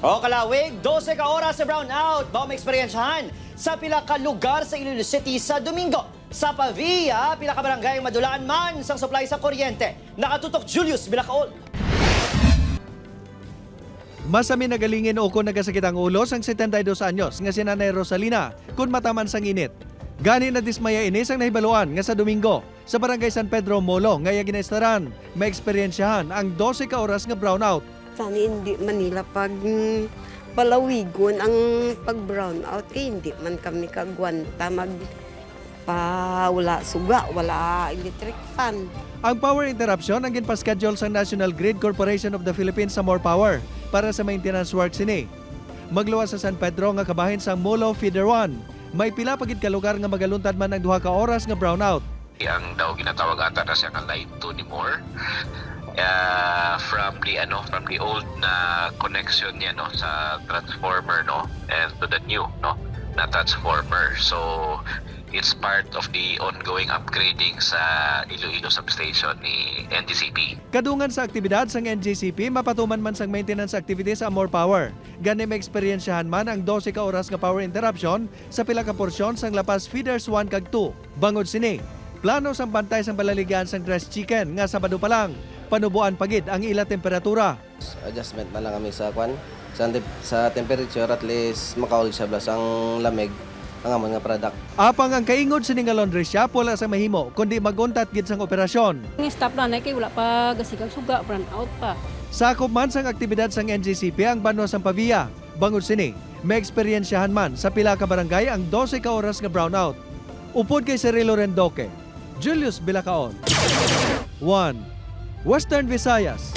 O kalawig, 12 ka oras sa brownout. Bago maeksperiensyahan sa pila ka lugar sa Iloilo City sa Domingo. Sa Pavia, pila ka barangay madulaan man sang supply sa kuryente. Nakatutok Julius Bilacaol. Masami nagalingin o kung nagasakit ang ulo sang 72 anyos nga si Nanay Rosalina kung mataman sang init. Gani na dismaya inis ang nahibaluan nga sa Domingo sa Barangay San Pedro Molo nga ginaistaran maeksperiensyahan ang 12 ka oras nga brownout. Sana hindi Manila pag palawigon ang pag-brown out kay hindi man kami kagwanta wala suga, wala electric fan. Ang power interruption ang ginpa-schedule sa National Grid Corporation of the Philippines sa More Power para sa maintenance works ini. Magluwas sa San Pedro nga kabahin sa Molo Feeder 1. May pila pagid ka lugar nga magaluntad man ang 2 ka oras nga brownout. Ang daw ginatawag ata na siya nga line 2 ni Moore. From the old na connection niya sa transformer and to the new na transformer. So it's part of the ongoing upgrading sa Iloilo substation ni NGCP. Kadungan sa aktibidad sang NGCP, mapatuman man sang maintenance activities sa More Power. Gani maeksperiensyahan man ang 12 ka oras nga power interruption sa pila ka porsyon sang Lapas Feeders 1 kag 2. Bangod sini, plano sang bantay sang balaligan sang dressed chicken nga Sabado pa lang. Panubuan pagid ang ila temperatura. Adjustment man lang kami sa sa temperature, at least makaul siya blas ang lamig ang amon nga product. Apang ang kaingod sini nga laundry shop wala sa mahimo kundi maguntat gid sang operasyon. Ang stop na kay wala pa gasigag suga, brand out pa. Sakop man sang aktibidad sang NGCP ang Banwa sang Pavia. Bangod sini, may eksperyensyahan man sa pila ka barangay ang 12 ka oras nga brownout. Upod kay Cirilo Rendoque, Julius Bilacaol. 1. Western Visayas.